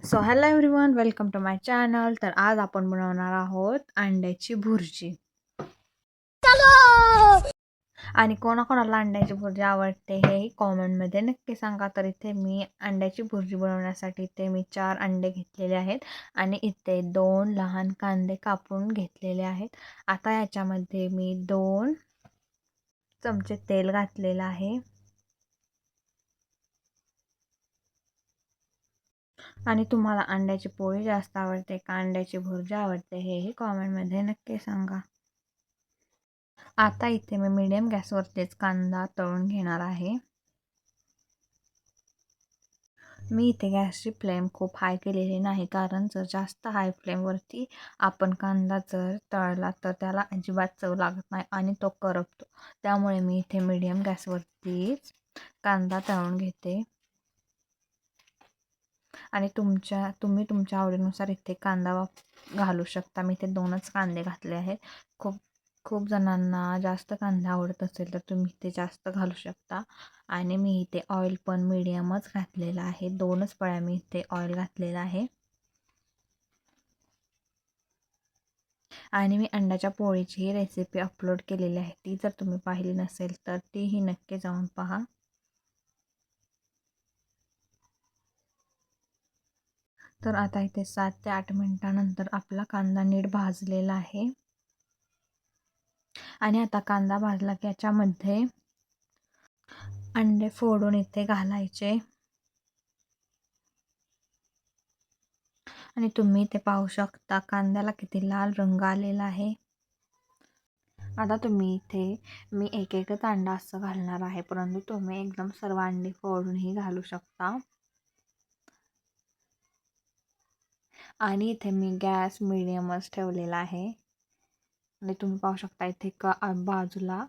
So hello everyone, welcome to my channel. तर आज आपण बनवणार आहोत अंड्याची भुर्जी. आणि कोणाकोणाला अंड्याची भुर्जी आवडते हे कॉमेंटमध्ये नक्की सांगा. तर इथे मी अंड्याची भुर्जी बनवण्यासाठी इथे मी 4 अंडे घेतलेले आहेत आणि इथे 2 लहान कांदे कापून घेतलेले आहेत. आता याच्यामध्ये मी 2 चमचे तेल घातलेलं आहे आणि तुम्हाला अंड्याची पोळी जास्त आवडते का अंड्याची भुर्जी आवडते हेही कॉमेंटमध्ये नक्की सांगा. आता इथे मी मीडियम गॅसवरतीच कांदा तळून घेणार आहे. मी इथे गॅसची फ्लेम खूप हाय केलेली नाही, कारण जर जास्त हाय फ्लेमवरती आपण कांदा जर तळला तर त्याला अजिबात चव लागत नाही आणि तो करपतो. त्यामुळे मी इथे मीडियम गॅसवरतीच कांदा तळून घेते. आणि तुम्ही तुमच्या आवडीनुसार इथे कांदा घालू शकता. मी इथे 2च कांदे घातले आहेत. खूप जणांना जास्त कांदा आवडत असेल तर तुम्ही इथे जास्त घालू शकता. आणि मी इथे ऑइल पण मीडियमच घातलेला आहे. 2च पळ्या मी इथे ऑइल घातलेला आहे. आणि मी अंड्याच्या पोळीची रेसिपी अपलोड केलेली आहे. ती जर तुम्ही पाहिली नसेल तर तीही नक्की जाऊन पहा. तर आता इथे 7 ते 8 मिनिटानंतर आपला कांदा नीट भाजलेला आहे. आणि आता कांदा भाजला की याच्यामध्ये अंडे फोडून इथे घालायचे. आणि तुम्ही इथे पाहू शकता कांद्याला किती लाल रंग आलेला आहे. आता तुम्ही इथे मी एकच अंडा असं घालणार आहे, परंतु तुम्ही एकदम सर्व अंडी फोडूनही घालू शकता. आणि इथे मी गॅस मीडियमच ठेवलेला आहे. आणि तुम्ही पाहू शकता इथे बाजूला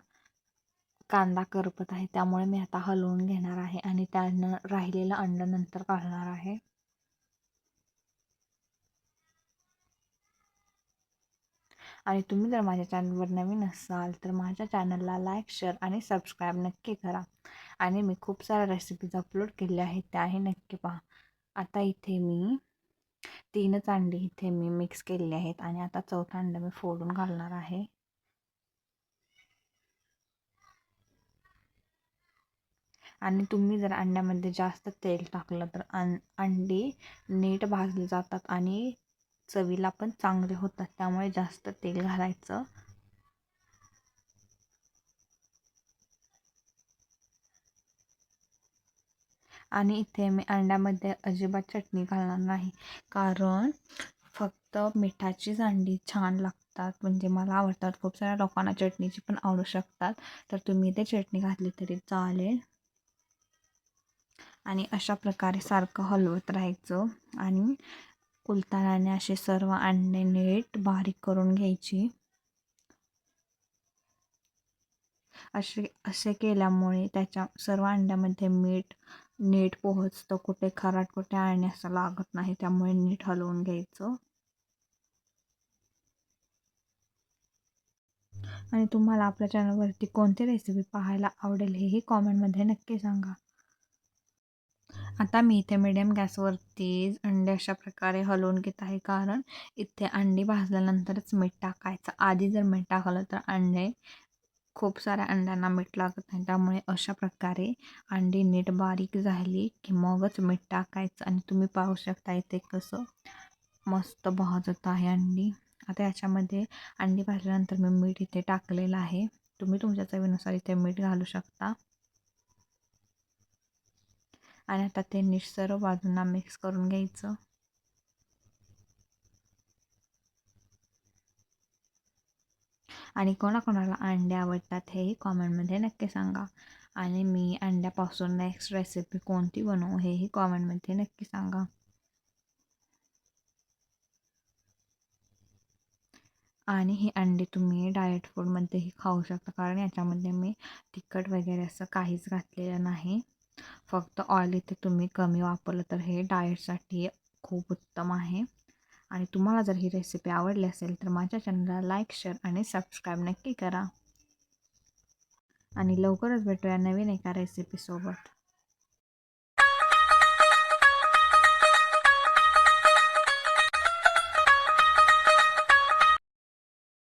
कांदा करपत आहे, त्यामुळे मी आता हलवून घेणार आहे आणि त्यानं राहिलेलं अंड नंतर घालणार आहे. आणि तुम्ही जर माझ्या चॅनलवर नवीन असाल तर माझ्या चॅनलला लाईक, शेअर आणि सबस्क्राईब नक्की करा. आणि मी खूप साऱ्या रेसिपीज अपलोड केल्या आहेत, त्याही नक्की पहा. आता इथे मी 3च अंडी इथे मी मिक्स केलेली आहेत आणि आता 4था अंडा मी फोडून घालणार आहे. आणि तुम्ही जर अंड्यामध्ये जास्त तेल टाकलं तर अंडी नीट भाजली जातात आणि चवीला पण चांगले होतात. त्यामुळे जास्त तेल घालायचं. आणि इथे मी अंड्यामध्ये अजिबात चटणी घालणार नाही, कारण फक्त मिठाचीच अंडी छान लागतात. म्हणजे मला आवडतात. खूप साऱ्या लोकांना चटणीची पण आवडू शकतात, तर तुम्ही इथे चटणी घातली तरी चालेल. आणि अशा प्रकारे सारखं हलवत राहायचं आणि उलथाण्याने असे सर्व अंडे नीट बारीक करून घ्यायची. असे केल्यामुळे त्याच्या सर्व अंड्यामध्ये मीठ नीट पोहोचतं. कुठे खराट कुठे आणि असं लागत नाही, त्यामुळे नीट हलवून घ्यायचं. आणि तुम्हाला आपल्या चॅनलवरती कोणती रेसिपी पाहायला आवडेल हेही कॉमेंटमध्ये नक्की सांगा. आता मी इथे मीडियम गॅसवरती अंडे अशा प्रकारे हलवून घेत आहे, कारण इथे अंडी भाजल्यानंतरच मीठ टाकायचं. आधी जर मीठ टाकलं तर खूप साऱ्या अंड्यांना मीठ लागत नाही. त्यामुळे अशा प्रकारे अंडी नीट बारीक झाली की मगच मीठ टाकायचं. आणि तुम्ही पाहू शकता इथे कसं मस्त भाजत आहे अंडी. आता याच्यामध्ये अंडी भाजल्यानंतर मी मीठ इथे टाकलेलं आहे. तुम्ही तुमच्या चवीनुसार इथे मीठ घालू शकता. आणि आता ते नीट सर्व बाजूंना मिक्स करून घ्यायचं. आणि कोणाकोणाला अंडे आवडतात हेही कॉमेंटमध्ये नक्की सांगा. आणि मी अंड्यापासून नेक्स्ट रेसिपी कोणती बनवू हेही कॉमेंटमध्ये नक्की सांगा. आणि ही अंडी तुम्ही डाएट फूडमध्येही खाऊ शकता, कारण याच्यामध्ये मी तिखट वगैरे असं काहीच घातलेलं नाही. फक्त ऑइल इथे तुम्ही कमी वापरलं तर हे डाएटसाठी खूप उत्तम आहे. आणि तुम्हाला जर ही रेसिपी आवडली असेल तर माझ्या चॅनलला लाईक, शेअर आणि सबस्क्राईब नक्की करा. आणि लवकरच भेटूया नवीन एका रेसिपीसोबत.